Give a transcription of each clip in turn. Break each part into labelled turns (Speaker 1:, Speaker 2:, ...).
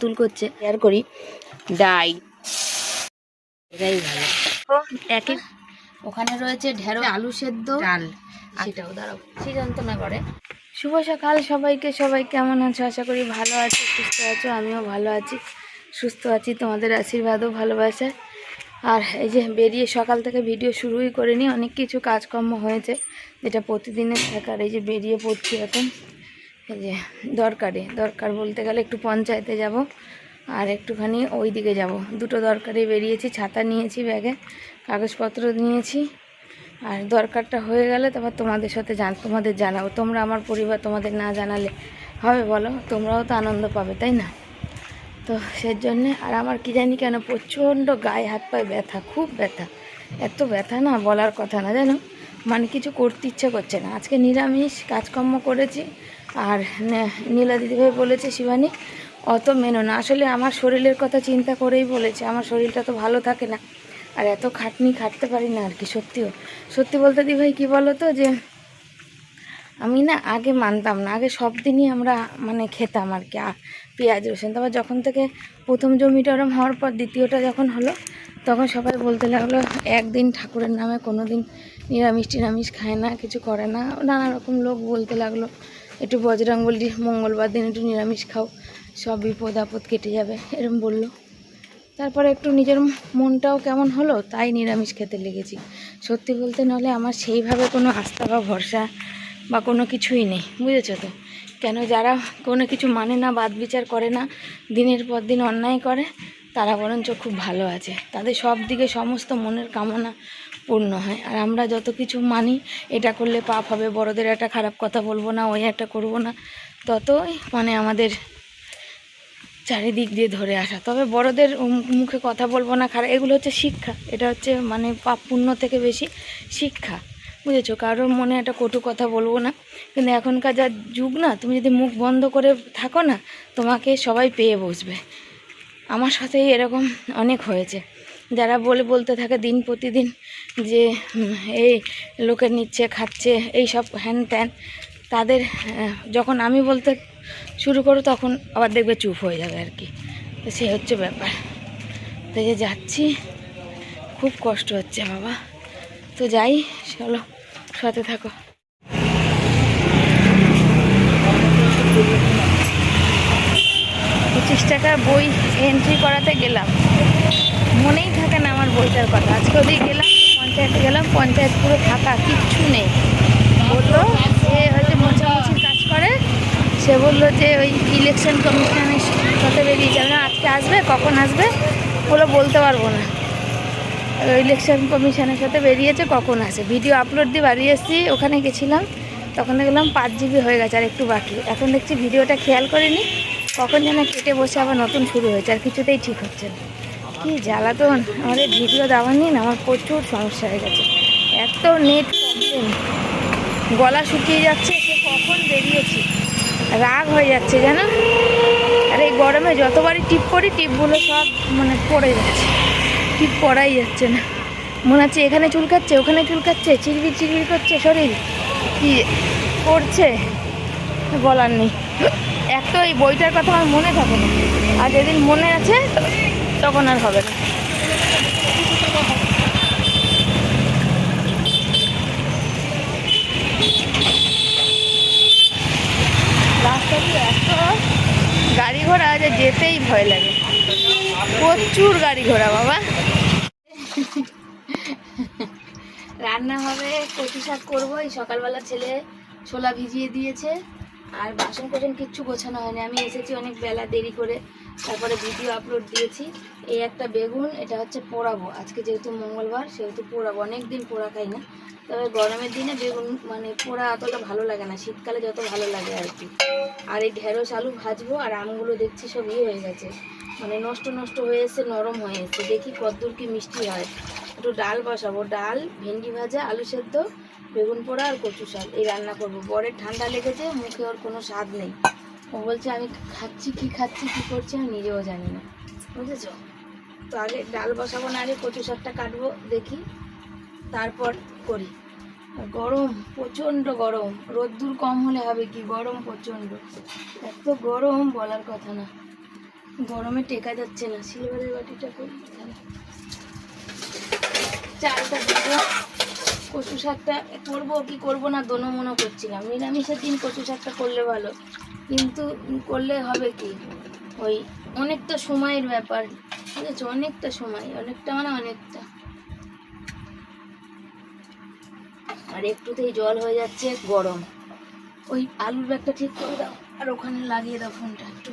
Speaker 1: তুল করছে শেয়ার করি ডাই এটাই ভালো। একই ওখানে রয়েছে ঢেঁড়স আলু সেদ্ধ ডাল, সেটাও দাঁড়াও সে যন্ত্রণা করে। শুভ সকাল সবাইকে, সবাই কেমন আছো? আশা করি ভালো আছো, সুস্থ আছো। আমিও ভালো আছি, সুস্থ আছি, তোমাদের আশীর্বাদও ভালোবাসা। আর এই যে বেরিয়ে সকাল থেকে ভিডিও শুরুই করিনি, অনেক কিছু কাজকর্ম হয়েছে যেটা প্রতিদিনের থাকার। এই যে বেরিয়ে পড়ছি এখন, এই যে দরকার বলতে গেলে একটু পঞ্চায়েতে যাব আর একটুখানি ওই দিকে যাব, দুটো দরকারে বেরিয়েছি। ছাতা নিয়েছি ব্যাগে, কাগজপত্র নিয়েছি। আর দরকারটা হয়ে গেলে তারপর তোমাদের সাথে তোমাদের জানাবো। তোমরা আমার পরিবার, তোমাদের না জানালে হবে বলো? তোমরাও তো আনন্দ পাবে, তাই না? তো সেই জন্যে। আর আমার কি জানি কেন প্রচণ্ড গায়ে হাত পায়ে ব্যথা, খুব ব্যথা, এত ব্যথা না বলার কথা না, জানো? মানে কিছু করতে ইচ্ছে করছে না। আজকে নিরামিষ কাজকর্ম করেছি। আর নীলা দিদিভাই বলেছে শিবানী অত মেনো না। আসলে আমার শরীরের কথা চিন্তা করেই বলেছে, আমার শরীরটা তো ভালো থাকে না, আর এত খাটতে পারি না আর কি। সত্যি বলতে দিভাই কী বলো তো, যে আমি না আগে মানতাম না, আগে সব দিনই আমরা মানে খেতাম আর কি পেঁয়াজ রসুন। তারপর যখন থেকে প্রথম জমিটা ওরম হওয়ার পর দ্বিতীয়টা যখন হলো, তখন সবাই বলতে লাগলো একদিন ঠাকুরের নামে কোনো দিন নিরামিষ খায় না, কিছু করে না, নানা রকম লোক বলতে লাগলো। একটু বজরংবলী মঙ্গলবার দিন একটু নিরামিষ খাও, সব বিপদ আপদ কেটে যাবে, এরম বললো। তারপরে একটু নিজের মনটাও কেমন হলো, তাই নিরামিষ খেতে লেগেছি। সত্যি বলতে নাহলে আমার সেইভাবে কোনো আস্থা বা ভরসা বা কোনো কিছুই নেই, বুঝেছো তো? কেন যারা কোনো কিছু মানে না, বাদ বিচার করে না, দিনের পর দিন অন্যায় করে, তারা বরঞ্চ খুব ভালো আছে, তাদের সব দিকে সমস্ত মনের কামনা পূর্ণ হয়। আর আমরা যত কিছু মানি, এটা করলে পাপ হবে, বড়দের একটা খারাপ কথা বলবো না, ওই একটা করবো না, ততই মানে আমাদের চারিদিক দিয়ে ধরে আসা। তবে বড়দের মুখে কথা বলবো না খারাপ, এগুলো হচ্ছে শিক্ষা। এটা হচ্ছে মানে পাপ পুণ্য থেকে বেশি শিক্ষা, বুঝেছো? কারোর মনে একটা কটু কথা বলবো না। কিন্তু এখনকার যা যুগ না, তুমি যদি মুখ বন্ধ করে থাকো না, তোমাকে সবাই পেয়ে বসবে। আমার সাথেই এরকম অনেক হয়েছে, যারা বলতে থাকে দিন প্রতিদিন যে এই লোকের নিচ্ছে খাচ্ছে এই সব হ্যান ত্যান, তাদের যখন আমি বলতে শুরু করো তখন আবার দেখবে চুপ হয়ে যাবে আর কি। তো সে হচ্ছে ব্যাপার। তো যে যাচ্ছি, খুব কষ্ট হচ্ছে বাবা। তো যাই, চলো সাথে থাকো। 25 টাকার বই এন্ট্রি করাতে গেলাম, মনেই থাকে না আমার বইটার কথা। আজকে ওদিকে গেলাম, পঞ্চায়েতে গেলাম, পঞ্চায়েত পুরো ফাঁকা, কিচ্ছু নেই। বললো যে হয়তো মোছামুছির কাজ করে, সে বললো যে ওই ইলেকশন কমিশনের সাথে বেরিয়ে যাবে না, আজকে আসবে, কখন আসবে বলে বলতে পারবো না। ইলেকশন কমিশনের সাথে বেরিয়েছে, কখন আসে। ভিডিও আপলোড দিয়ে বাড়ি এসেছি, ওখানে গেছিলাম, তখন দেখলাম 5 GB হয়ে গেছে, আর একটু বাকি। এখন দেখছি ভিডিওটা খেয়াল করিনি, কখন যেন কেটে বসে আবার নতুন শুরু হয়েছে, আর কিছুতেই ঠিক হচ্ছে না। কি জ্বালাতন, আমাদের ভিডিও দেওয়া নিয়ে না আমার প্রচুর সমস্যা হয়ে গেছে। এত নেট প্রবলেম, গলা শুকিয়ে যাচ্ছে, সে কখন বেরিয়েছি, রাগ হয়ে যাচ্ছে জানো। আর এই গরমে যতবারই টিপ করি, টিপগুলো সব মানে পড়ে যাচ্ছে, টিপ পড়াই যাচ্ছে না। মনে হচ্ছে এখানে চুলকাচ্ছে, ওখানে চুলকাচ্ছে, চিরবির করছে শরীর, কি করছে বলার নেই। এক তো এই বইটার কথা আমার মনে থাকে না, আর যেদিন মনে আছে তখন আর হবে না। রাস্তাতে এত গাড়ি ঘোড়া যে যেতেই ভয় লাগে, প্রচুর গাড়ি ঘোড়া বাবা। রান্না হবে, কচু শাক করবো। এই সকালবেলা ছেলে ছোলা ভিজিয়ে দিয়েছে, আর বাসন কোসন কিচ্ছু গোছানো হয়নি। আমি এসেছি অনেক বেলা, দেরি করে, তারপরে ভিডিও আপলোড দিয়েছি। এই একটা বেগুন, এটা হচ্ছে পোড়াবো আজকে, যেহেতু মঙ্গলবার সেহেতু পোড়াবো। অনেক দিন পোড়া খাই না, তবে গরমের দিনে বেগুন মানে পোড়া অতটা ভালো লাগে না, শীতকালে যত ভালো লাগে আর কি। আর এই ঢেঁড়স আলু ভাজবো। আর আমগুলো দেখছি সব হয়ে গেছে, মানে নষ্ট হয়ে এসছে, নরম হয়ে এসছে। দেখি কতদূর কি মিষ্টি হয়। একটু ডাল বসাবো, ডাল, ভেন্ডি ভাজা, আলু সেদ্ধ, বেগুন পোড়া আর কচু শাক, এই রান্না করবো। বরের ঠান্ডা লেগেছে, মুখে ওর কোনো স্বাদ নেই, ও বলছে আমি খাচ্ছি কি করছি আমি নিজেও জানি না, বুঝেছো? তো আগে ডাল বসাবো, না আগে কচু শাকটা কাটবো, দেখি তারপর করি। গরম, প্রচণ্ড গরম, রোদ্দুর কম হলে হবে কি, গরম প্রচণ্ড, এত গরম বলার কথা না। গরমে টেকা যাচ্ছে না, সিলভারের বাটিটা করি। চালটা দেবো, কচু শাকটা করবো কি করবো না দোনো মনো করছিলাম। নিরামিষের দিন কচু শাকটা করলে ভালো, কিন্তু করলে হবে কি, ওই অনেকটা সময়ের ব্যাপার, ঠিক আছে, অনেকটা সময়, অনেকটা মানে অনেকটা। আর একটুতেই জল হয়ে যাচ্ছে, গরম। ওই আলুর ব্যাগটা ঠিক করে দাও আর ওখানে লাগিয়ে দাও ফোনটা। একটু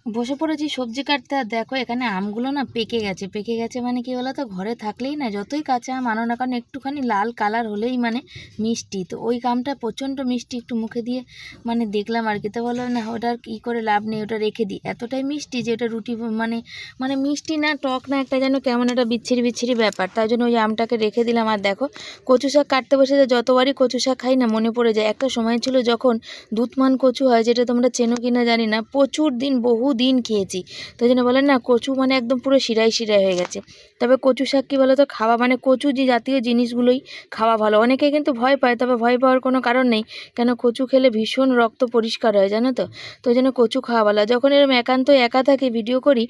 Speaker 1: বসে পড়েছি সবজি কাটতে, আর দেখো এখানে আমগুলো না পেকে গেছে। পেকে গেছে মানে কি বলো তো, ঘরে থাকলেই না যতই কাঁচা আম আনো না কারণ একটুখানি লাল কালার হলেই মানে মিষ্টি, তো ওই আমটা প্রচণ্ড মিষ্টি, একটু মুখে দিয়ে মানে দেখলাম আর কি, তো বললাম না ওটার কী করে লাভ নেই, ওটা রেখে দিই। এতটাই মিষ্টি যে ওটা রুটি মানে মানে মিষ্টি না টক না, একটা যেন কেমন একটা বিচ্ছিরি বিচ্ছিরি ব্যাপার, তাই জন্য ওই আমটাকে রেখে দিলাম। আর দেখো কচু শাক কাটতে বসে যতবারই কচু শাক খাই না মনে পড়ে যায় একটা সময় ছিল যখন দুধমান কচু হয়, যেটা তোমরা চেনো কিনা জানি না, প্রচুর দিন বহু দিন খেয়েছি। তো জন্য বলেন না কচু মানে একদম পুরো শিরাই শিরাই হয়ে গেছে। তবে কচু শাক কী বলো তো, খাওয়া মানে কচু যে জাতীয় জিনিসগুলোই খাওয়া ভালো। অনেকে কিন্তু ভয় পায়, তবে ভয় পাওয়ার কোনো কারণ নেই, কেন কচু খেলে ভীষণ রক্ত পরিষ্কার হয় জানো তো। তো জন্য কচু খাওয়া ভালো। যখন এরকম একান্ত একা থাকি ভিডিও করি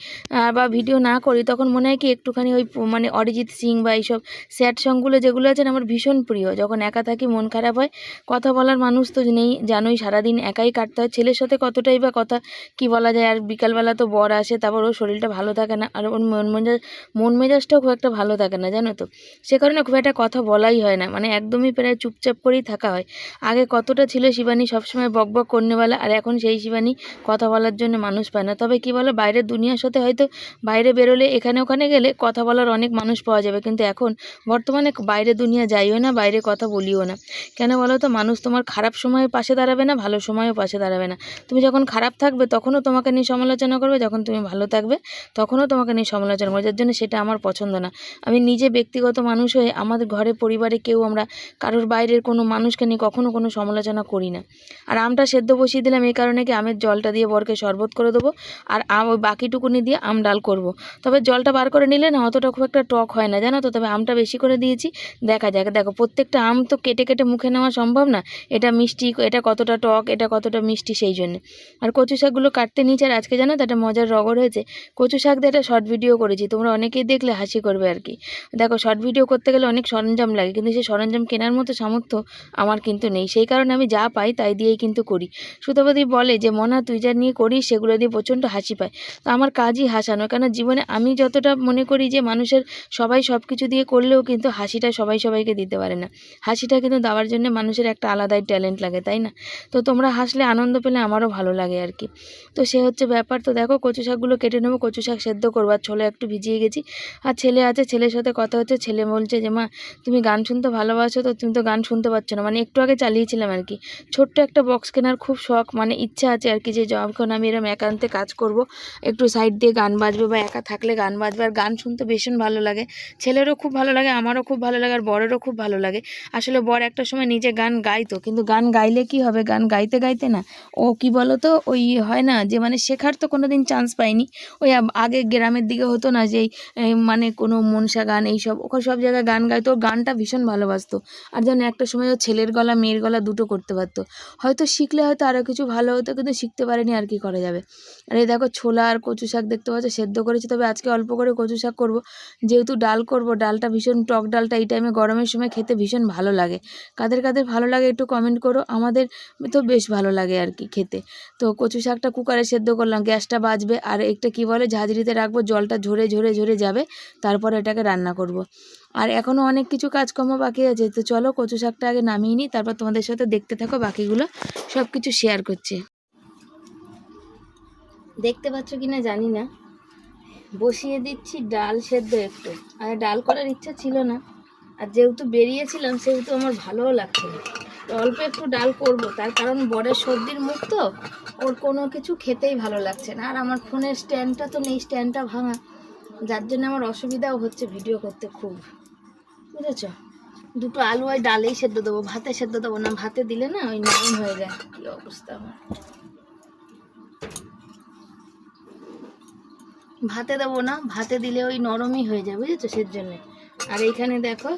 Speaker 1: বা ভিডিও না করি, তখন মনে হয় কি একটুখানি ওই মানে অরিজিৎ সিং বা এইসব স্যাড সংগুলো যেগুলো আছেন আমার ভীষণ প্রিয়। যখন একা থাকি মন খারাপ হয়, কথা বলার মানুষ তো নেই জানোই, সারাদিন একাই কাটতে হয়। ছেলের সাথে কতটাই বা কথা কি বলা যায়, আর বিকালবেলা তো বর আসে, তারপর ওর শরীরটা ভালো থাকে না, আর ওর মন মেজাজটাও খুব একটা ভালো থাকে না জানো তো, সে কারণে খুব একটা কথা বলাই হয় না, মানে একদমই প্রায় চুপচাপ করেই থাকা হয়। আগে কতটা ছিল শিবানী সবসময় বকবক করনেওয়ালা, আর এখন সেই শিবানী কথা বলার জন্য মানুষ পায় না। তবে কি বলো, বাইরের দুনিয়ার সাথে হয়তো বাইরে বেরোলে এখানে ওখানে গেলে কথা বলার অনেক মানুষ পাওয়া যাবে, কিন্তু এখন বর্তমানে বাইরে দুনিয়া যাইও না, বাইরে কথা বলিও না। কেন বলো তো, মানুষ তোমার খারাপ সময়ে পাশে দাঁড়াবে না, ভালো সময়েও পাশে দাঁড়াবে না। তুমি যখন খারাপ থাকবে তখনও তোমাকে নিয়ে সমালোচনা করবে, যখন তুমি ভালো থাকবে তখনও তোমাকে নিয়ে সমালোচনা করবে, যার জন্য সেটা আমার পছন্দ না। আমি নিজে ব্যক্তিগত মানুষ হয়ে আমাদের ঘরে পরিবারে কেউ আমরা কারোর বাইরের কোনো মানুষকে নিয়ে কখনো কোনো সমালোচনা করি না। আর আমটা সেদ্ধ বসিয়ে দিলাম এই কারণে কি, আমের জলটা দিয়ে বরকে শরবত করে দেবো, আর ওই বাকিটুকুনি দিয়ে আম ডাল করব। তবে জলটা বার করে নিলে না অতটা খুব একটা টক হয় না জানো তো, তবে আমটা বেশি করে দিয়েছি। দেখা যাক, দেখো প্রত্যেকটা আম তো কেটে কেটে মুখে নেওয়া সম্ভব না, এটা মিষ্টি, এটা কতটা টক, এটা কতটা মিষ্টি, সেই জন্য। আর কচু শাকগুলো কাটতে নিয়েছে, আর আজকে জানো তো একটা মজার রগড় হয়েছে, কচু শাক দিয়ে একটা শর্ট ভিডিও করেছি, তোমরা অনেকেই দেখলে হাসি করবে আর কি। দেখো শর্ট ভিডিও করতে গেলে অনেক সরঞ্জাম লাগে, কিন্তু সেই সরঞ্জাম কেনার মতো সামর্থ্য আমার কিন্তু নেই, সেই কারণে আমি যা পাই তাই দিয়েই কিন্তু করি। সুতপতি বলে যে মনা তুই যা নিয়ে করিস সেগুলো দিয়ে প্রচণ্ড হাসি পায়, তো আমার কাজই হাসানো, কেন জীবনে আমি যতটা মনে করি যে মানুষের সবাই সব কিছু দিয়ে করলেও কিন্তু হাসিটা সবাই সবাইকে দিতে পারে না, হাসিটা কিন্তু দেওয়ার জন্য মানুষের একটা আলাদাই ট্যালেন্ট লাগে, তাই না? তো তোমরা হাসলে আনন্দ পেলে আমারও ভালো লাগে আর কি। তো সে হচ্ছে ব্যাপার। তো দেখো কচু শাকগুলো কেটে নেবো, কচু শাক সেদ্ধ করবো, আর ছোলা একটু ভিজিয়ে গেছি, আর ছেলে আছে, ছেলের সাথে কথা হচ্ছে। ছেলে বলছে যে মা তুমি গান শুনতে ভালোবাসো, তো তুমি তো গান শুনতে পাচ্ছ না, মানে একটু আগে চালিয়েছিলাম আর কি। ছোট্ট একটা বক্স কেনার খুব শখ, মানে ইচ্ছা আছে আর কি, যে যখন আমি এরকম একান্তে কাজ করব একটু সাইড দিয়ে গান বাজবে, বা একা থাকলে গান বাজবে, আর গান শুনতে ভীষণ ভালো লাগে। ছেলেরও খুব ভালো লাগে, আমারও খুব ভালো লাগে, আর বরেরও খুব ভালো লাগে। আসলে বর একটা সময় নিজে গান গাইতো, কিন্তু গান গাইলে কি হবে, গান গাইতে গাইতে না ও কি বলো তো, ওই হয় না যে মানে শেখার তো কোনো দিন চান্স পাইনি। ওই আগে গ্রামের দিকে হতো না যে মানে কোনো মনসা গান এইসব, ওখানে সব জায়গায় গান গাইতো, ওর গানটা ভীষণ ভালোবাসতো। আর যেন একটা সময় ও ছেলের গলা মেয়ের গলা দুটো করতে পারতো, হয়তো শিখলে হয়তো আরও কিছু ভালো হতো, কিন্তু শিখতে পারেনি, আর কি করা যাবে। আর এই দেখো ছোলা আর কচু শাক দেখতে পাচ্ছ সেদ্ধ করেছি, তবে আজকে অল্প করে কচু শাক করবো, যেহেতু ডাল করব, ডালটা ভীষণ টক, ডালটা এই টাইমে গরমের সময় খেতে ভীষণ ভালো লাগে। কাদের কাদের ভালো লাগে একটু কমেন্ট করো, আমাদের তো বেশ ভালো লাগে আর কি খেতে। তো কচু শাকটা কুকারে সেদ্ধ করলাম, গ্যাসটা বাজবে, আর একটা কি বলে ঝাঁঝরিতে রাখবো, জলটা ঝরে ঝরে ঝরে যাবে, তারপরে এটাকে রান্না করব। আর এখনও অনেক কিছু কাজকর্ম বাকি আছে, তো চলো কচু শাকটা আগে নামিয়ে নিই, তারপর তোমাদের সাথে দেখতে থাকো বাকিগুলো সব কিছু শেয়ার করছি। দেখতে পাচ্ছ কিনা জানি না, বসিয়ে দিচ্ছি ডাল সেদ্ধ একটু, আর ডাল করার ইচ্ছা ছিল না, আর যেহেতু বেরিয়েছিলাম সেহেতু আমার ভালোও লাগছে না, তো অল্প একটু ডাল করব, তার কারণ বরের সর্দির মুখ তো, ওর কোনো কিছু খেতেই ভালো লাগছে না, আর আমার ফোনের স্ট্যান্ডটা তো নেই, স্ট্যান্ডটা ভাঙা, যার জন্য আমার অসুবিধাও হচ্ছে ভিডিও করতে খুব, বুঝেছ। দুটো আলু ওই ডালেই সেদ্ধ দেবো, ভাতে সেদ্ধ দেবো না, ভাতে দিলে না ওই নরম হয়ে যায়, কী অবস্থা আমার, ভাতে দেবো না, ভাতে দিলে ওই নরমই হয়ে যায়, বুঝেছো, সের জন্যে। আর এইখানে দেখো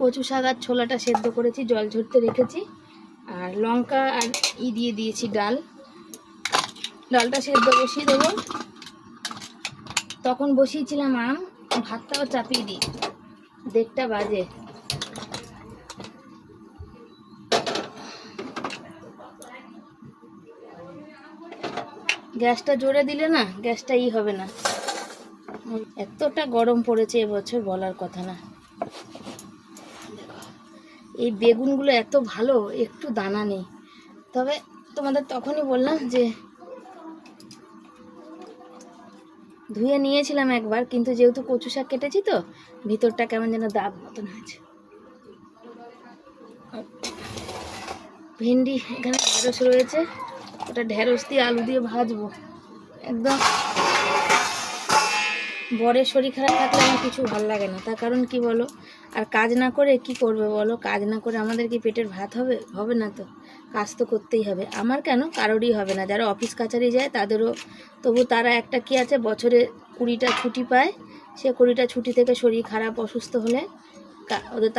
Speaker 1: কচু শাক আর ছোলাটা সেদ্ধ করেছি, জল ঝরতে রেখেছি, আর লঙ্কা আর দিয়ে দিয়েছি ডালটা সেদ্ধ বসিয়ে দেবো। তখন বসিয়েছিলাম আম, ভাতটাও চাপিয়ে দিই, 1:30 বাজে। গ্যাসটা জোরে দিলে না গ্যাসটা হবে না। এতটা গরম পড়েছে এবছর বলার কথা না। এই বেগুনগুলো এত ভালো, একটু দানা নেই। তবে তোমাদের তখনই বললাম যে ধুয়ে নিয়েছিলাম একবার, কিন্তু যেহেতু কচু শাক কেটেছি তো ভিতরটা কেমন যেন দাগ মতন হয়েছে। ভেন্ডি এখানে ঢেঁড়স রয়েছে, ওটা ঢেঁড়স দিয়ে আলু দিয়ে ভাজবো। একদম বরের শরীর খারাপ থাকলে আমার কিছু ভালো লাগে না, তার কারণ কি বলো, আর কাজ না করে কি করবে বলো? কাজ না করে আমাদের কি পেটের ভাত হবে? হবে না তো, কাজ তো করতেই হবে। আমার কেন, কারোরই হবে না। যারা অফিস কাছারি যায় তাদেরও, তবু তারা একটা কি আছে, বছরে 20টা ছুটি পায়। সে 20টা ছুটি থেকে শরীর খারাপ অসুস্থ হলে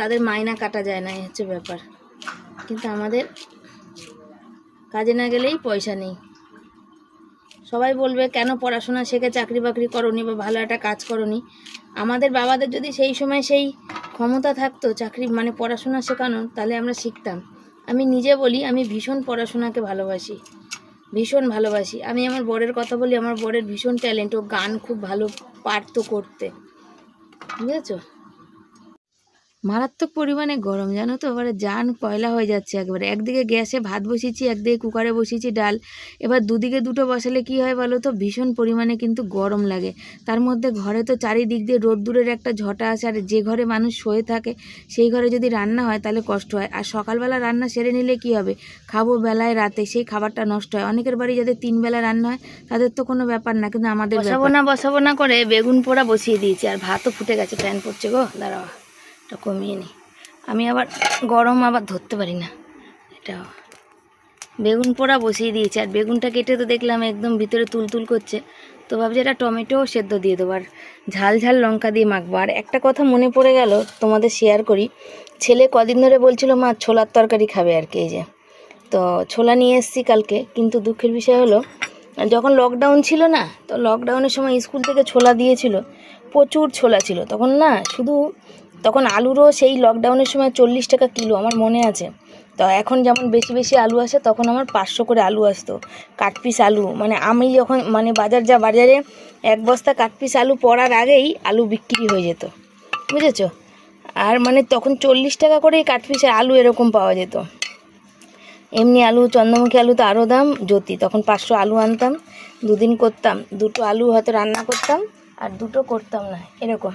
Speaker 1: তাদের মাইনা কাটা যায় না, এই হচ্ছে ব্যাপার। কিন্তু আমাদের কাজে না গেলেই পয়সা নেই। সবাই বলবে কেন পড়াশোনা শিখে চাকরি বাকরি করনি বা ভালো একটা কাজ করনি। আমাদের বাবাদের যদি সেই সময় সেই ক্ষমতা থাকতো চাকরি মানে পড়াশোনা শেখানোর, তাহলে আমরা শিখতাম। আমি নিজে বলি, আমি ভীষণ পড়াশোনাকে ভালোবাসি, ভীষণ ভালোবাসি। আমি আমার বরের কথা বলি, আমার বরের ভীষণ ট্যালেন্ট, ও গান খুব ভালো পারতো করতে, বুঝেছো? মারাত্মক পরিমাণে গরম জানো তো, এবারে জান কয়লা হয়ে যাচ্ছে একবারে। একদিকে গ্যাসে ভাত বসিয়েছি, একদিকে কুকারে বসিয়েছি ডাল। এবার দুদিকে দুটো বসালে কি হয় বলো তো, ভীষণ পরিমাণে কিন্তু গরম লাগে। তার মধ্যে ঘরে তো চারিদিক দিয়ে রোদ্দুরের একটা ঝটা আছে, আর যে ঘরে মানুষ শুয়ে থাকে সেই ঘরে যদি রান্না হয় তাহলে কষ্ট হয়। আর সকালবেলা রান্না সেরে নিলে কি হবে, খাবো বেলায় রাতে, সেই খাবারটা নষ্ট হয়। অনেকের বাড়ি যাদের 3 বেলা রান্না হয় তাদের তো কোনো ব্যাপার না, কিন্তু আমাদের বসাবো না করে বেগুন পোড়া বসিয়ে দিয়েছি। আর ভাতও ফুটে গেছে, ফ্যান পড়ছে গো, দাঁড়াও এটা কমিয়ে নিই। আমি আবার গরম আবার ধরতে পারি না। এটা বেগুন পোড়া বসিয়ে দিয়েছি, আর বেগুনটা কেটে তো দেখলাম একদম ভিতরে তুলতুল করছে, তো ভাবছি এটা টমেটো সেদ্ধ দিয়ে দেবো আর ঝাল ঝাল লঙ্কা দিয়ে মাখবো। আর একটা কথা মনে পড়ে গেল তোমাদের শেয়ার করি, ছেলে কদিন ধরে বলছিল মা ছোলার তরকারি খাবে আর কি। এই যে তো ছোলা নিয়ে এসেছি কালকে, কিন্তু দুঃখের বিষয় হলো যখন লকডাউন ছিল না, তো লকডাউনের সময় স্কুল থেকে ছোলা দিয়েছিল, প্রচুর ছোলা ছিল তখন না। শুধু তখন আলুরও সেই লকডাউনের সময় 40 টাকা কিলো, আমার মনে আছে। তো এখন যেমন বেশি বেশি আলু আসে, তখন আমার 500 করে আলু আসতো, কাটপিস আলু। মানে আমি যখন মানে বাজারে 1 বস্তা কাটপিস আলু পড়ার আগেই আলু বিক্রি হয়ে যেত, বুঝেছো? আর মানে তখন 40 টাকা করেই কাটপিসের আলু এরকম পাওয়া যেত। এমনি আলু, চন্দ্রমুখী আলু তো আরও দাম জ্যোতি। তখন 500 আলু আনতাম, 2 দিন করতাম, 2টো আলু হয়তো রান্না করতাম আর 2টো করতাম না, এরকম।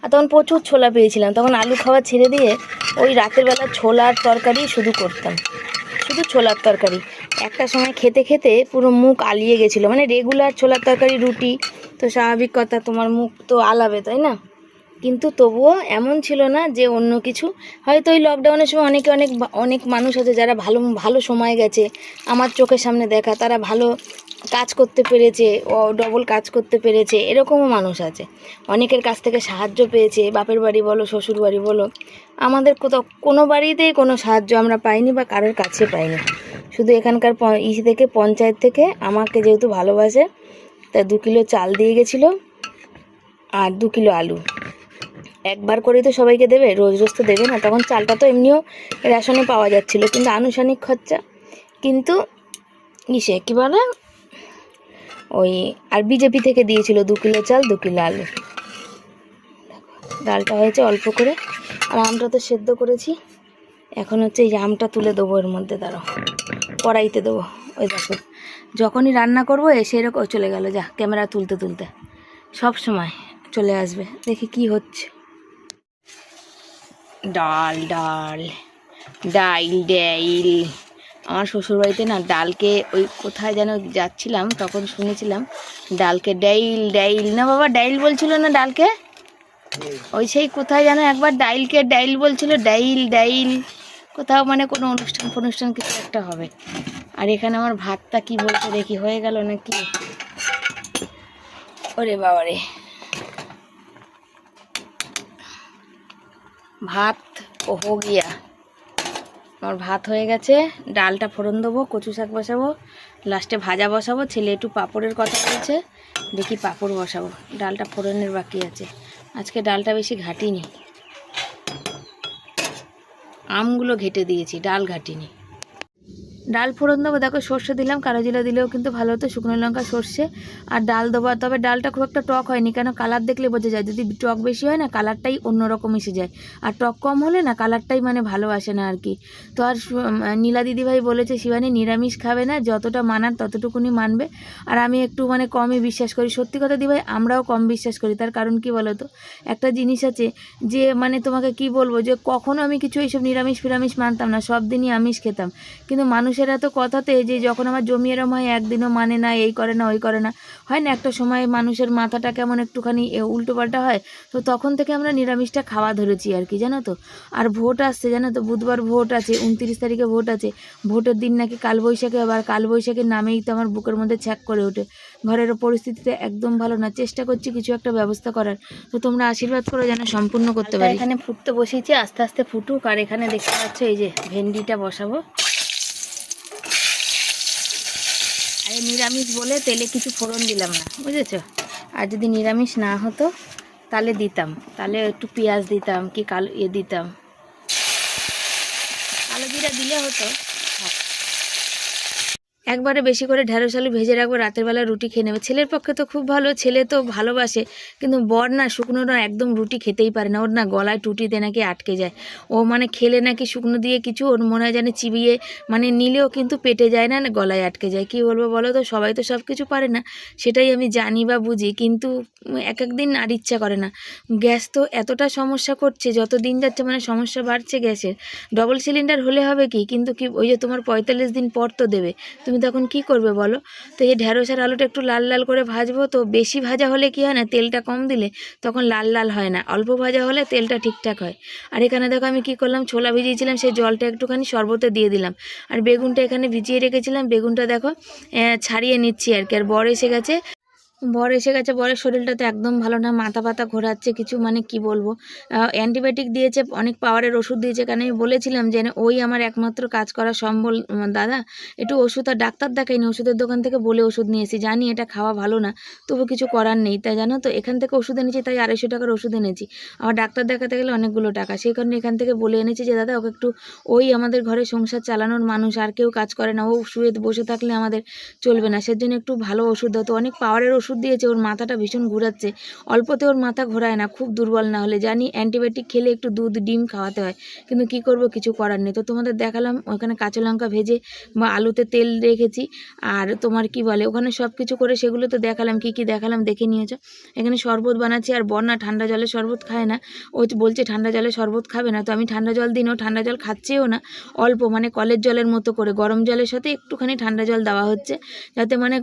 Speaker 1: আর তখন প্রচুর ছোলা পেয়েছিলাম, তখন আলু খাওয়া ছেড়ে দিয়ে ওই রাতের বেলা ছোলার তরকারি শুধু করতাম, শুধু ছোলার তরকারি। একটা সময় খেতে খেতে পুরো মুখ আলিয়ে গেছিলো, মানে রেগুলার ছোলার তরকারি রুটি তো স্বাভাবিক কথা, তোমার মুখ তো আলাবে, তাই না? কিন্তু তবুও এমন ছিল না যে অন্য কিছু। হয়তো ওই লকডাউনের সময় অনেক মানুষ আছে যারা ভালো ভালো সময় গেছে, আমার চোখের সামনে দেখা, তারা ভালো কাজ করতে পেরেছে, ও ডবল কাজ করতে পেরেছে, এরকমও মানুষ আছে। অনেকের কাছ থেকে সাহায্য পেয়েছে, বাপের বাড়ি বলো শ্বশুর বাড়ি বলো। আমাদের কোনো বাড়িতেই কোনো সাহায্য আমরা পাইনি বা কারোর কাছে পাইনি। শুধু এখানকার থেকে পঞ্চায়েত থেকে আমাকে যেহেতু ভালোবাসে, তা 2 কিলো চাল দিয়ে গেছিলো আর 2 কিলো আলু। একবার করেই তো সবাইকে দেবে, রোজ রোজ তো দেবে না। তখন চালটা তো এমনিও রেশনে পাওয়া যাচ্ছিলো, কিন্তু আনুষ্ঠানিক খরচা কিন্তু কী বলে ওই, আর বিজেপি থেকে দিয়েছিল 2 কিলো চাল 2 কিলো আলু। ডালটা হয়েছে অল্প করে, আর আমটা তো সেদ্ধ করেছি। এখন হচ্ছে এই আমটা তুলে দেবো এর মধ্যে, দাঁড়াও কড়াইতে দেবো। ওই দেখো যখনই রান্না করবো এসে এরকম চলে গেল, যা ক্যামেরা তুলতে তুলতে সব সময় চলে আসবে। দেখি কি হচ্ছে। ডাল ডাল ডাইল ডাইল। আমার শ্বশুরবাড়িতে না ডালকে ওই কোথায় যেন যাচ্ছিলাম, তখন শুনেছিলাম ডালকে ডাইল ডাইল, না বাবা ডাইল বলছিল না ডালকে, ওই সেই কোথায় যেন একবার ডাইলকে ডাইল বলছিল, ডাইল ডাইল কোথাও, মানে কোনো অনুষ্ঠান কিছু একটা হবে। আর এখানে আমার ভাতটা কি বলছে দেখি, হয়ে গেল নাকি? ওরে বাবা রে, ভাত হো গিয়া। আমার ভাত হয়ে গেছে, ডালটা ফোড়ন দেবো, কচু শাক বসাবো, লাস্টে ভাজা বসাবো। ছেলে একটু পাঁপড়ের কথা বলছে, দেখি পাঁপড় বসাবো। ডালটা ফোড়নের বাকি আছে, আজকে ডালটা বেশি ঘাটিনি, আমগুলো ঘেটে দিয়েছি, ডাল ঘাটিনি। ডাল ফোড়ন দেবো, দেখো সর্ষে দিলাম, কালো জিরা দিলেও কিন্তু ভালো হতো, শুকনো লঙ্কা, সর্ষে আর ডাল দেবো। তবে ডালটা খুব একটা টক হয়নি, কেন কালার দেখলে বোঝা যায়, যদি টক বেশি হয় না কালারটাই অন্যরকম এসে যায়, আর টক কম হলে না কালারটাই মানে ভালো আসে না আর কি। তো আর নীলা দিদিভাই বলেছে শিবানী নিরামিষ খাবে না, যতটা মানার ততটুকুনি মানবে, আর আমি একটু মানে কমই বিশ্বাস করি। সত্যি কথা দিভাই, আমরাও কম বিশ্বাস করি। তার কারণ কি বলো তো, একটা জিনিস আছে যে মানে তোমাকে কি বলবো, যে কখনো আমি কিছু এইসব নিরামিষ ফিরামিষ মানতাম না, সব দিনই আমিষ খেতাম, কিন্তু মানুষেরা তো কথাতে যে যখন আমার জমি এরম হয় একদিনও মানে না, এই করে না ওই করে না, হয় না একটা সময় মানুষের মাথাটা কেমন একটুখানি উল্টোপাল্টা হয়, তো তখন থেকে আমরা নিরামিষটা খাওয়া ধরেছি আর কি, জানো তো। আর ভোট আসছে জানো তো, বুধবার ভোট আছে, 29 তারিখে ভোট আছে, ভোটের দিন নাকি কালবৈশাখী হবে, আর কালবৈশাখীর নামেই তো আমার বুকের মধ্যে ছ্যাক করে ওঠে। ঘরের পরিস্থিতিতে একদম ভালো না, চেষ্টা করছি কিছু একটা ব্যবস্থা করার, তো তোমরা আশীর্বাদ করে যেন সম্পূর্ণ করতে পারি। এখানে ফুটতে বসিয়েছি, আস্তে আস্তে ফুটুক। আর এখানে দেখতে পাচ্ছ এই যে ভেন্ডিটা বসাবো, আর নিরামিষ বলে তেলে কিছু ফোড়ন দিলাম না, বুঝেছো। আর যদি নিরামিষ না হতো তাহলে দিতাম, তাহলে একটু পেঁয়াজ দিতাম কি কালো দিতাম, কালো জিরা দিলে হতো। একবারে বেশি করে ঢেঁড়স আলু ভেজে রাখবো, রাতের বেলা রুটি খেয়ে নেবে। ছেলের পক্ষে তো খুব ভালো, ছেলে তো ভালোবাসে, কিন্তু বর না শুকনো না একদম রুটি খেতেই পারে না, ওর না গলায় টুটিতে নাকি আটকে যায়, ও মানে খেলে নাকি শুকনো দিয়ে কিছু ওর মনে হয় জানে চিবিয়ে মানে নিলেও কিন্তু পেটে যায় না, গলায় আটকে যায়। কি বলবো বলো তো, সবাই তো সব কিছু পারে না, সেটাই আমি জানি বা বুঝি, কিন্তু এক একদিন আর ইচ্ছা করে না। গ্যাস তো এতটা সমস্যা করছে, যত দিন যাচ্ছে মানে সমস্যা বাড়ছে গ্যাসের। ডবল সিলিন্ডার হলে হবে কি, কিন্তু কি ওই যে তোমার 45 দিন পর তো দেবে, তুমি তখন কি করবে বলো। তো এই ঢ্যাঁড়স আর আলুটা একটু লাল লাল করে ভাজবো, তো বেশি ভাজা হলে কি হয় না, তেলটা কম দিলে তখন লাল লাল হয় না, অল্প ভাজা হলে তেলটা ঠিকঠাক হয়। আর এখানে দেখো আমি কি করলাম, ছোলা ভিজিয়েছিলাম, সেই জলটা একটুখানি শরবতে দিয়ে দিলাম, আর বেগুনটা এখানে ভিজিয়ে রেখেছিলাম, বেগুনটা দেখো ছাড়িয়ে নিচ্ছি আর কি। আর বর এসে গেছে, বরের শরীরটা তো একদম ভালো না, মাথা পাতা ঘোরাচ্ছে, কিছু মানে কি বলবো, অ্যান্টিবায়োটিক দিয়েছে, অনেক পাওয়ারের ওষুধ দিয়েছে, কারণ আমি বলেছিলাম যে ওই আমার একমাত্র কাজ করা সম্বল দাদা, একটু ওষুধ, আর ডাক্তার দেখাইনি, ওষুধের দোকান থেকে বলে ওষুধ নিয়েছি, জানি এটা খাওয়া ভালো না, তবু কিছু করার নেই, তাই জানো তো এখান থেকে ওষুধ এনেছি, তাই 250 টাকার ওষুধ এনেছি, আবার ডাক্তার দেখাতে গেলে অনেকগুলো টাকা, সেই কারণে এখান থেকে বলে এনেছি যে দাদা ওকে একটু, ওই আমাদের ঘরে সংসার চালানোর মানুষ, আর কেউ কাজ করে না, ও শুয়ে বসে থাকলে আমাদের চলবে না, সেজন্য একটু ভালো ওষুধ দাও। তো অনেক পাওয়ারের ওষুধ দিয়েছে, ওর মাথাটা ভীষণ ঘোরাচ্ছে, অল্পতে ওর মাথা ঘোরায় না, খুব দুর্বল না হলে, জানি অ্যান্টিবায়োটিক খেলে একটু দুধ ডিম খাওয়াতে হয়, কিন্তু কি করব, কিছু করার নেই। তো তোমাদের দেখালাম ওখানে কাঁচা লঙ্কা ভেজে বা আলুতে তেল রেখেছি, আর তোমার কি বলে ওখানে সব কিছু করে সেগুলো তো দেখালাম, কি কি দেখালাম দেখে নিয়েছো। এখানে শরবত বানাচ্ছি, আর বন্যা ঠান্ডা জলে শরবত খায় না, ও বলছে ঠান্ডা জলে শরবত খাবে না, তো আমি ঠান্ডা জল দিন, ও ঠান্ডা জল খাচ্ছেও না, অল্প মানে কলের জলের মতো করে গরম জলের সাথে একটুখানি ঠান্ডা জল দেওয়া হচ্ছে, যাতে মানে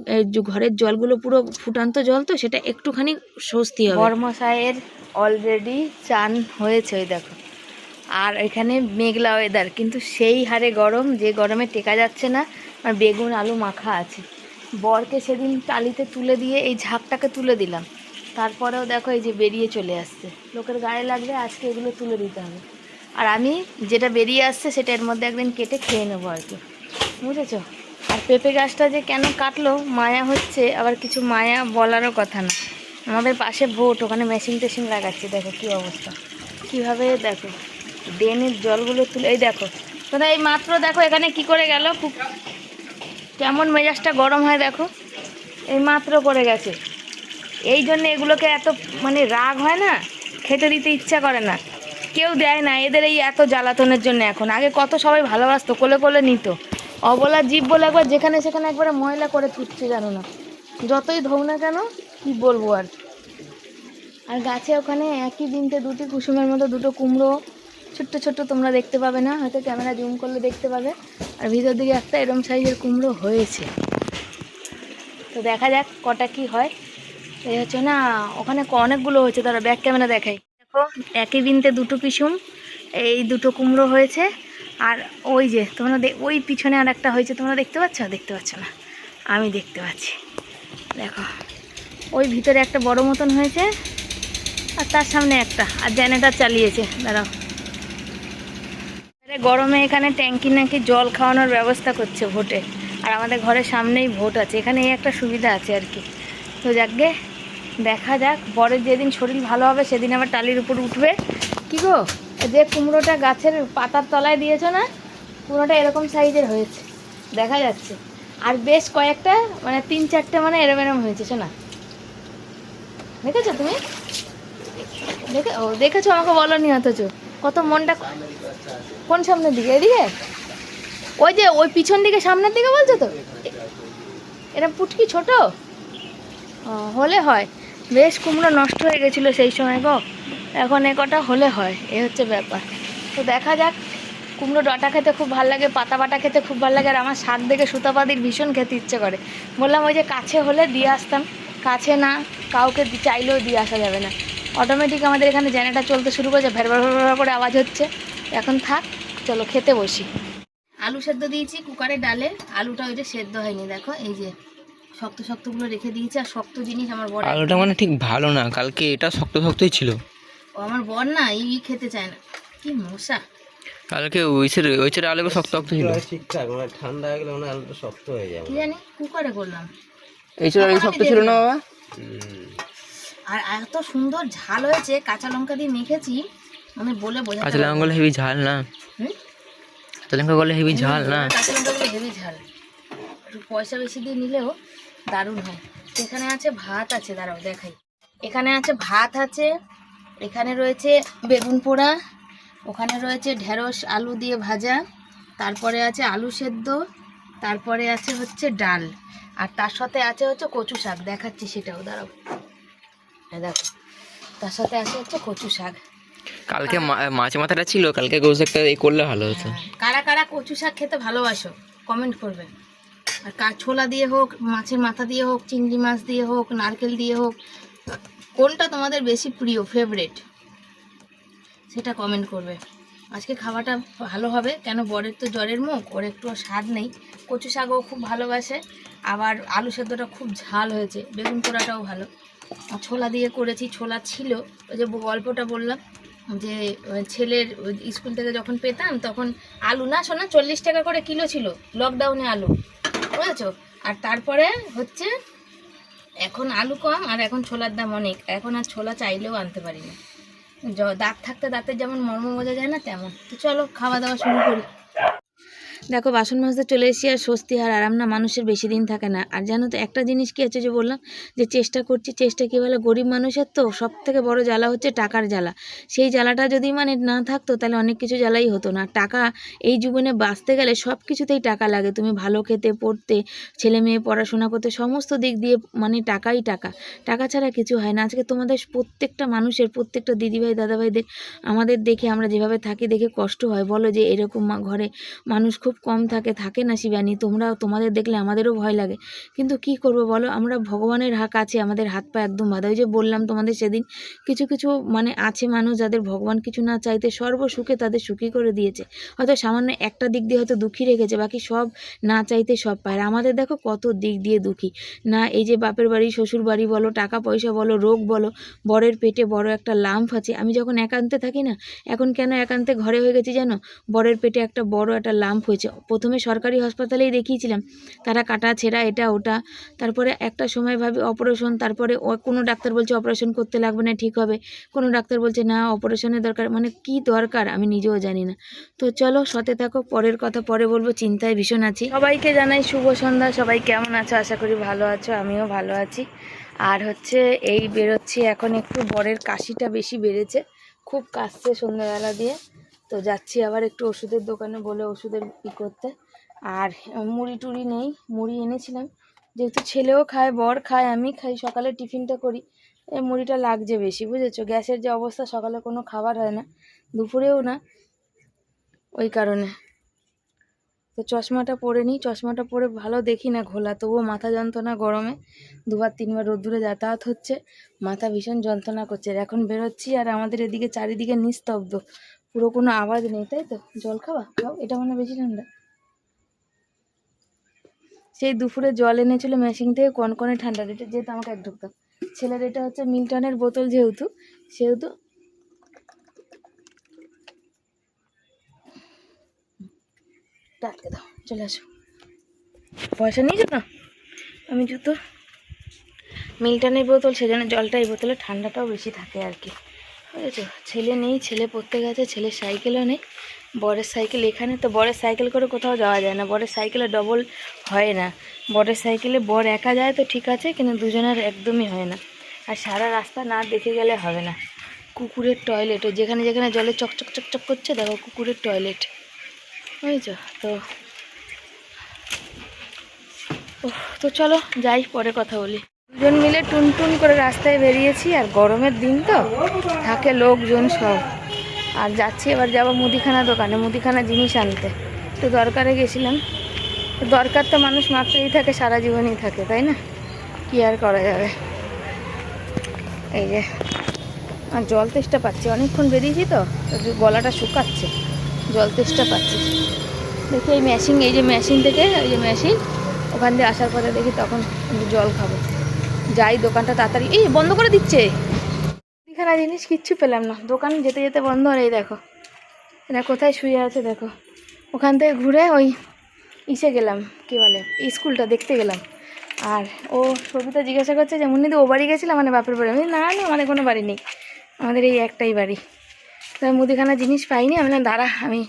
Speaker 1: ঘরের জলগুলো পুরো ফুটান্ত জল, তো সেটা একটুখানি স্বস্তি হবে। বর্মশাইয়ের অলরেডি চান হয়েছে, ওই দেখো, আর এখানে মেঘলা ওয়েদার, কিন্তু সেই হারে গরম, যে গরমে টেকা যাচ্ছে না, আর বেগুন আলু মাখা আছে। বরকে সেদিন টালিতে তুলে দিয়ে এই ঝাঁকটাকে তুলে দিলাম, তারপরেও দেখো এই যে বেরিয়ে চলে আসছে, লোকের গায়ে লাগবে, আজকে এগুলো তুলে দিতে হবে, আর আমি যেটা বেরিয়ে আসছে সেটা এর মধ্যে একদিন কেটে খেয়ে নেবো আর কি, বুঝেছো। আর পেঁপে গাছটা যে কেন কাটলো মায়া হচ্ছে, আবার কিছু মায়া বলারও কথা না, আমাদের পাশে ভোট, ওখানে মেশিন টেশিন লাগাচ্ছে, দেখো কি অবস্থা, কিভাবে দেখো ড্রেনের জলগুলো তুলে, এই দেখো তোমরা এই মাত্র দেখো এখানে কি করে গেল, খুব কেমন মেজাজটা গরম হয় দেখো, এই মাত্র করে গেছে, এই জন্য এগুলোকে এত মানে রাগ হয় না, খেতে দিতে ইচ্ছা করে না, কেউ দেয় না এদের এই এত জ্বালাতনের জন্য। এখন আগে কত সবাই ভালোবাসতো, কোলে কোলে নিত, অবলা জীব বলে একবার যেখানে সেখানে একবারে ময়লা করে থুচ্ছে, জানো না, যতই ধোও না কেন, কি বলবো আর। আর গাছে ওখানে একই দিনতে দুটি কুসুমের মতো দুটো কুমড়ো, ছোট্ট ছোট্ট, তোমরা দেখতে পাবে না, হয়তো ক্যামেরা জুম করলে দেখতে পাবে, আর ভিতর দিকে একটা এরম সাইজের কুমড়ো হয়েছে, তো দেখা যাক কটা কি হয়। এই হচ্ছে না, ওখানে অনেকগুলো হয়েছে, তারা ব্যাক ক্যামেরা দেখাই, দেখো একই বিনতে দুটো কুসুম, এই দুটো কুমড়ো হয়েছে, আর ওই যে তোমরা ওই পিছনে আর একটা হয়েছে, তোমরা দেখতে পাচ্ছ, দেখতে পাচ্ছ না, আমি দেখতে পাচ্ছি, দেখো ওই ভিতরে একটা বড় মতন হয়েছে, আর তার সামনে একটা, আর জেনারেটর চালিয়েছে, দাঁড়াও, গরমে এখানে ট্যাঙ্কি নাকি জল খাওয়ানোর ব্যবস্থা করছে ভোটে, আর আমাদের ঘরের সামনেই ভোট আছে, এখানে এই একটা সুবিধা আছে আর কি, তো যাকগে দেখা যাক, বরের যেদিন শরীর ভালো হবে সেদিন আবার টালির উপর উঠবে। কি গো, যে কুমড়োটা গাছের পাতার তলায় দিয়েছো না, কুমড়োটা এরকম সাইজের হয়েছে দেখা যাচ্ছে। আর বেশ কয়েকটা মানে 3-4টে মানে এরম হয়েছে। শোনা, দেখেছো তুমি? দেখেছো, আমাকে বলোনি অথচ কত মনটা। কোন সামনের দিকে? এদিকে, ওই যে ওই পিছন দিকে, সামনের দিকে বলছো তো? এরকম পুটকি ছোট হলে হয়। বেশ কুমড়ো নষ্ট হয়ে গেছিলো সেই সময় গো, এখন এ কটা হলে হয়, এ হচ্ছে ব্যাপার। তো দেখা যাক। কুমড়ো ডাঁটা খেতে খুব ভালো লাগে, পাতা বাটা খেতে খুব ভালো লাগে, আর আমার শাক দেখে সুতাপাতির ভীষণ খেতে ইচ্ছে করে। বললাম ওই যে কাছে হলে দিয়ে আসতাম, কাছে না, কাউকে চাইলেও দিয়ে আসা যাবে না। অটোমেটিক আমাদের এখানে জেনারেটর চলতে শুরু করেছে, ভের করে আওয়াজ হচ্ছে। এখন থাক, চলো খেতে বসি। আলু সেদ্ধ দিয়েছি কুকারে ডালে, আলুটা ওইটা সেদ্ধ হয়নি, দেখো এই যে শক্ত শক্তগুলো রেখে দিয়েছি। আর শক্ত জিনিস আমার বর,
Speaker 2: আলুটা মানে ঠিক ভালো না, কালকে এটা শক্ত শক্তই ছিল।
Speaker 1: ও আমার বর না এই খেতে চায় না, কি মশা।
Speaker 2: কালকে ওই ছেড়ে আলুটা শক্ত শক্ত ছিল।
Speaker 3: ঠিকঠাক মানে ঠান্ডা হয়ে গেলে মানে আলুটা শক্ত হয়ে যাবে।
Speaker 1: কি জানি, কুকারে করলাম।
Speaker 2: এই ছেড়ে আলু শক্ত ছিল না বাবা।
Speaker 1: আর এত সুন্দর ঝাল হয়েছে, কাঁচা লঙ্কা দিয়ে মেখেছি, মানে বলে বোঝাতে
Speaker 2: কাঁচা লঙ্কা গুলো হেভি ঝাল না? কাঁচা লঙ্কা গুলো হেভি ঝাল না?
Speaker 1: কাঁচা লঙ্কাগুলো হেভি ঝাল, একটু পয়সা বেশি দিয়ে নিলেও দারুণ হয়। এখানে আছে ভাত আছে, দাঁড়াও দেখাই। এখানে আছে ভাত আছে, এখানে রয়েছে বেগুন পোড়া, ওখানে রয়েছে ঢেঁড়স আলু দিয়ে ভাজা, তারপরে আছে আলু সেদ্ধ, তারপরে আছে হচ্ছে ডাল, আর তার সাথে আছে হচ্ছে কচু শাক, দেখাচ্ছি সেটাও, দাঁড়াও দেখো। তার সাথে আছে হচ্ছে কচু শাক।
Speaker 2: কালকে মাছ মাথাটা ছিল, কালকে গোস একটা এই করলে ভালো হতো।
Speaker 1: কারা কারা কচু শাক খেতে ভালোবাসো কমেন্ট করবে। আর ছোলা দিয়ে হোক, মাছের মাথা দিয়ে হোক, চিংড়ি মাছ দিয়ে হোক, নারকেল দিয়ে হোক, কোনটা তোমাদের বেশি প্রিয় ফেভারিট সেটা কমেন্ট করবে। আজকে খাওয়াটা ভালো হবে, কেন বরের তো জ্বরের মুখ, ওর একটু স্বাদ নেই। কচু শাকও খুব ভালোবাসে, আবার আলু সেদ্ধটা খুব ঝাল হয়েছে, বেগুন পোড়াটাও ভালো। ছোলা দিয়ে করেছি, ছোলা ছিল, ওই যে গল্পটা বললাম যে ছেলের স্কুল থেকে যখন পেতাম তখন আলু না শোনা 40 টাকা করে কিলো ছিল লকডাউনে আলু, বুঝেছো? আর তারপরে হচ্ছে এখন আলু কম, আর এখন ছোলার দাম অনেক, এখন আর ছোলা চাইলেও আনতে পারি না। দাঁত থাকতে দাঁতের যেমন মর্ম বোঝা যায় না তেমন। তো চলো খাওয়া দাওয়া শুরু করি। দেখো বাসন মাজতে চলে এসেছি, আর স্বস্তি আর আরাম না মানুষের বেশি দিন থাকে না। আর জানো তো একটা জিনিস কি আছে, যে বললাম যে চেষ্টা করছি, চেষ্টা কী বলে, গরিব মানুষের তো সব থেকে বড় জ্বালা হচ্ছে টাকার জ্বালা। সেই জ্বালাটা যদি মানে না থাকতো তাহলে অনেক কিছু জ্বালাই হতো না। টাকা এই জীবনে বাঁচতে গেলে সব কিছুতেই টাকা লাগে। তুমি ভালো খেতে, পড়তে, ছেলে মেয়ে পড়াশোনা করতে, সমস্ত দিক দিয়ে মানে টাকাই টাকা, টাকা ছাড়া কিছু হয় না। আজকে তোমাদের প্রত্যেকটা মানুষের, প্রত্যেকটা দিদিভাই দাদাভাইদের আমাদের দেখে, আমরা যেভাবে থাকি দেখে কষ্ট হয়। বলো যে এরকম ঘরে মানুষ খুব কম থাকে না শিবানী, তোমাদের দেখলে আমাদেরও ভয় লাগে। কিন্তু কি করব বলো, আমরা ভগবানের কাছে আমাদের হাত পা একদম বাঁধা। ওই যে বললাম তোমাদের সেদিন, কিছু কিছু মানে আছে মানুষ যাদের ভগবান কিছু না চাইতে সর্বসুখে তাদের সুখী করে দিয়েছে। হয়তো সামান্য একটা দিক দিয়ে হয়তো দুঃখী রেখেছে, বাকি সব না চাইতে সব পায়। আর আমাদের দেখো কত দিক দিয়ে দুঃখী না, এই যে বাপের বাড়ি, শ্বশুর বাড়ি বলো, টাকা পয়সা বলো, রোগ বলো, বরের পেটে বড় একটা লাম্প আছে। আমি যখন একান্তে থাকি না, এখন কেন একান্তে ঘরে হয়ে গেছি জানো, বরের পেটে একটা বড় একটা লাম্প হয়েছে। প্রথমে সরকারি হাসপাতালেই দেখিয়েছিলাম, তারা কাটা ছেঁড়া এটা ওটা, তারপরে একটা সময় ভাবি অপারেশন, তারপরে কোনো ডাক্তার বলছে অপারেশন করতে লাগবে না, ঠিক হবে, কোনো ডাক্তার বলছে না অপারেশনের দরকার, মানে কি দরকার আমি নিজেও জানি না। তো চলো সাথে থাকো, পরের কথা পরে বলবো, চিন্তায় ভীষণ আছি। সবাইকে জানাই শুভ সন্ধ্যা, সবাই কেমন আছো, আশা করি ভালো আছো, আমিও ভালো আছি। আর হচ্ছে এই বেরোচ্ছি এখন, একটু বরের কাশিটা বেশি বেড়েছে, খুব কাশছে সন্ধ্যাবেলা দিয়ে। তো যাচ্ছি আবার একটু ওষুধের দোকানে বলে ওষুধের করতে। আর মুড়ি টুড়ি নেই, মুড়ি এনেছিলাম, যেহেতু ছেলেও খায়, বর খায়, আমি খাই, সকালে টিফিনটা করি, এই মুড়িটা লাগছে বেশি, বুঝেছো? গ্যাসের যে অবস্থা, সকালে কোনো খাবার হয় না, দুপুরেও না, ওই কারণে। তো চশমাটা পরে নিই, চশমাটা পরে ভালো দেখি না ঘোলা, তবুও মাথা যন্ত্রণা, গরমে 2-3 বার রোদ্দুরে যাতায়াত হচ্ছে, মাথা ভীষণ যন্ত্রণা করছে। এখন বেরোচ্ছি, আর আমাদের এদিকে চারিদিকে নিস্তব্ধ, পুরো কোনো আওয়াজ নেই, তাই তো? জল খাওয়া খাও, এটা মানে বেশি ঠান্ডা। সেই দুপুরে জল এনেছিল মেশিন থেকে, কনকনে ঠান্ডা, এটা যেহেতু আমাকে এক ঢুকতাম, ছেলের এটা হচ্ছে মিল্টনের বোতল, যেহেতু সেহেতু টাটকে দাও, চলে আসো। পয়সা নিয়েছো না? আমি জুতো মিল্টনের বোতল, সেজন্য জলটা এই বোতলে ঠান্ডাটাও বেশি থাকে আর কি, বুঝেছো। ছেলে নেই, ছেলে পড়তে গেছে, ছেলের সাইকেলও নেই, বরের সাইকেল এখানে, তো বরের সাইকেল করে কোথাও যাওয়া যায় না, বরের সাইকেলে ডবল হয় না, বরের সাইকেলে বর একা যায় তো ঠিক আছে, কিন্তু দুজনের একদমই হয় না। আর সারা রাস্তা না দেখে গেলে হবে না। কুকুরের টয়লেট, যেখানে যেখানে জলে চকচক চকচক করছে দেখো, কুকুরের টয়লেট, বুঝেছো। তো চলো যাই, পরে কথা বলি। দুজন মিলে টুনটুন করে রাস্তায় বেরিয়েছি, আর গরমের দিন তো থাকে লোকজন সব। আর যাচ্ছি, এবার যাবো মুদিখানা দোকানে, মুদিখানা জিনিস আনতে, একটু দরকারে গেছিলাম। দরকার তো মানুষ মাত্রই থাকে, সারা জীবনই থাকে, তাই না, কি আর করা যাবে। এই যে আর জল তেষ্টা পাচ্ছি, অনেকক্ষণ বেরিয়েছি তো গলাটা শুকাচ্ছে, জল তেষ্টা পাচ্ছি। দেখি এই মেশিন, এই যে মেশিন থেকে, এই যে মেশিন, ওখান দিয়ে আসার পরে দেখি তখন জল খাবো। যাই, দোকানটা তাড়াতাড়ি এই বন্ধ করে দিচ্ছে, এখানে জিনিস কিচ্ছু পেলাম না, দোকান যেতে যেতে বন্ধ। আর এই দেখো এটা কোথায় শুয়ে আছে দেখো, ওখান থেকে ঘুরে ওই ইসে গেলাম, কী বলে স্কুলটা দেখতে গেলাম। আর ও সবিতা জিজ্ঞাসা করছে যে মুন্নিদি ও বাড়ি গেছিলাম, মানে বাপের বাড়ি। আমি না না, আমাদের কোনো বাড়ি নেই, আমাদের এই একটাই বাড়ি। তো মুদিখানা জিনিস পাইনি, আমি না দাঁড়া আমি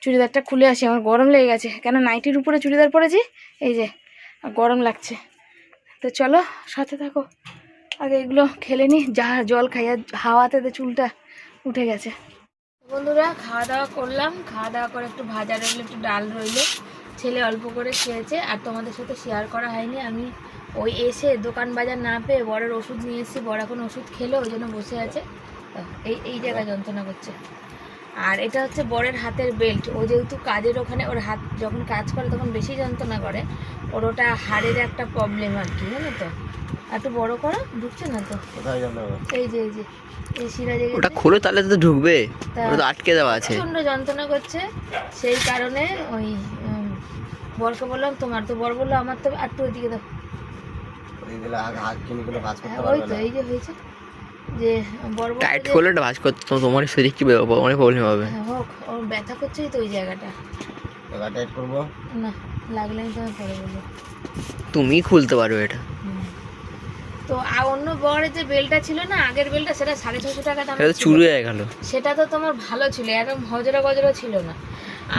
Speaker 1: চুড়িদারটা খুলে আসি, আমার গরম লেগে গেছে, কেন নাইটির উপরে চুড়িদার পরেছি, এই যে গরম লাগছে। তো চলো সাথে থাকো, আগে এগুলো খেলে নি, যা জল খাই, আর হাওয়াতে তো চুলটা উঠে গেছে। বন্ধুরা খাওয়া দাওয়া করলাম, খাওয়া দাওয়া করে একটু ভাজা রইলো, একটু ডাল রইলো, ছেলে অল্প করে খেয়েছে, আর তোমাদের সাথে শেয়ার করা হয়নি। আমি ওই এসে দোকান বাজার না পেয়ে বড়ের ওষুধ নিয়ে এসেছি, বড় এখন ওষুধ খেলো, ওই জন্য বসে আছে, এই জায়গায় যন্ত্রণা করছে। আর এটা হচ্ছে বরের হাতের বেল্ট, ও যেহেতু কাজের ওখানে, ওর হাত যখন কাজ করে তখন বেশি যন্ত্রণা করে, ওর ওটা হাড়ের একটা প্রবলেম আর কি, জানো তো। একটু বড় করো, ঢুকছে না তো, এই যে এই সিরাজে
Speaker 2: ওটা খুলে তাহলে তো ঢুকবে, ওটা তো আটকে দেওয়া আছে,
Speaker 1: প্রচণ্ড যন্ত্রণা করছে, সেই কারণে ওই বরকে বললাম তোমার, তো বর বললো আমার, তো একটু ওইদিকে দাও, ওই তো এই যে হয়েছে যে বর
Speaker 2: টাইট করলে এটা ভাঁজ করতে তোমার শরীর কি অনেক প্রবলেম হবে।
Speaker 1: হোক, ওর ব্যথা করছেই তো ওই জায়গাটা,
Speaker 3: টাইট করবো
Speaker 1: না লাগলে আমি তোমায় পরে বলবো,
Speaker 2: তুমি খুলতে পারো এটা।
Speaker 1: তো অন্য বরের যে বেলটা ছিল না, আগের বেলটা, সেটা 650 টাকা দাম,
Speaker 2: এটা চুরি হয়ে গেল,
Speaker 1: সেটা তো তোমার ভালো ছিল, একদম হজরা গজরা ছিল না।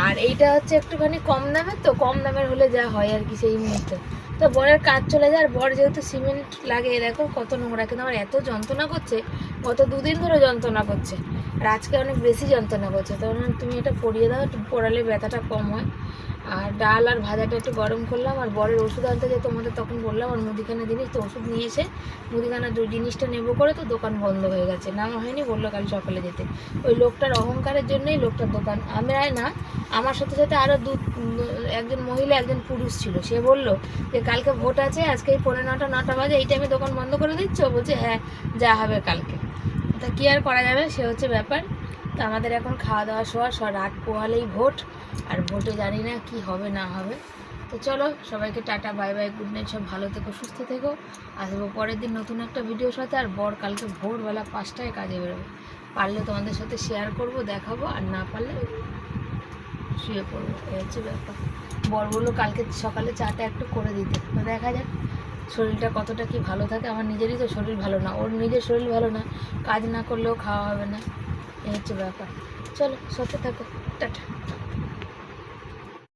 Speaker 1: আর এইটা হচ্ছে একটুখানি কম দামের, তো কম দামের হলে যা হয় আর কি সেই মুহূর্তে, তো বরের কাজ চলে যায়। আর বর যেহেতু সিমেন্ট লাগে, দেখো কত নোংরা, কিন্তু আমার এত যন্ত্রণা করছে, গত 2 দিন ধরে যন্ত্রণা করছে, আর আজকে অনেক বেশি যন্ত্রণা করছে। তখন তুমি এটা পরিয়ে দাও, একটু পরালে ব্যথাটা কম হয়। আর ডাল আর ভাজাটা একটু গরম করলাম, আর বরের ওষুধ আনতে যে তোমাদের তখন বললাম, আর মুদিখানা জিনিস, তো ওষুধ নিয়ে এসে মুদিখানা জিনিসটা নেবো করে, তো দোকান বন্ধ হয়ে গেছে, নামা হয়নি, বললো কাল সকালে যেতে। ওই লোকটার অহংকারের জন্যই লোকটার দোকান, আমি না, আমার সাথে সাথে আরও একজন মহিলা একজন পুরুষ ছিল, সে বললো যে কালকে ভোট আছে, আজকে এই 9:45 বাজে, এই টাইমে দোকান বন্ধ করে দিচ্ছ, বলছে হ্যাঁ যা হবে কালকে, তা কী আর করা যাবে, সে হচ্ছে ব্যাপার। তো আমাদের এখন খাওয়া দাওয়া শোয়া রাত পোহালেই ভোট, আর ভোটে জানি না কি হবে না হবে। তো চলো সবাইকে tata, bye bye, good night, সব ভালো থেকো, সুস্থ থেকো, আসবো পরের দিন নতুন একটা ভিডিওর সাথে। আর বর কালকে ভোরবেলা 5টায় কাজে বেরোবে, পারলে তোমাদের সাথে শেয়ার করব, দেখাবো, আর না পারলে শুয়ে পড়বো, এই হচ্ছে ব্যাপার। বর বললো কালকে সকালে চাটা একটু করে দিতে, তো দেখা যাক শরীরটা কতটা কি ভালো থাকে। আমার নিজেরই তো শরীর ভালো না, ওর নিজের শরীর ভালো না, কাজ না করলেও খাওয়া হবে না, এই হচ্ছে ব্যাপার। চলো সাথে থাকো, টাটা।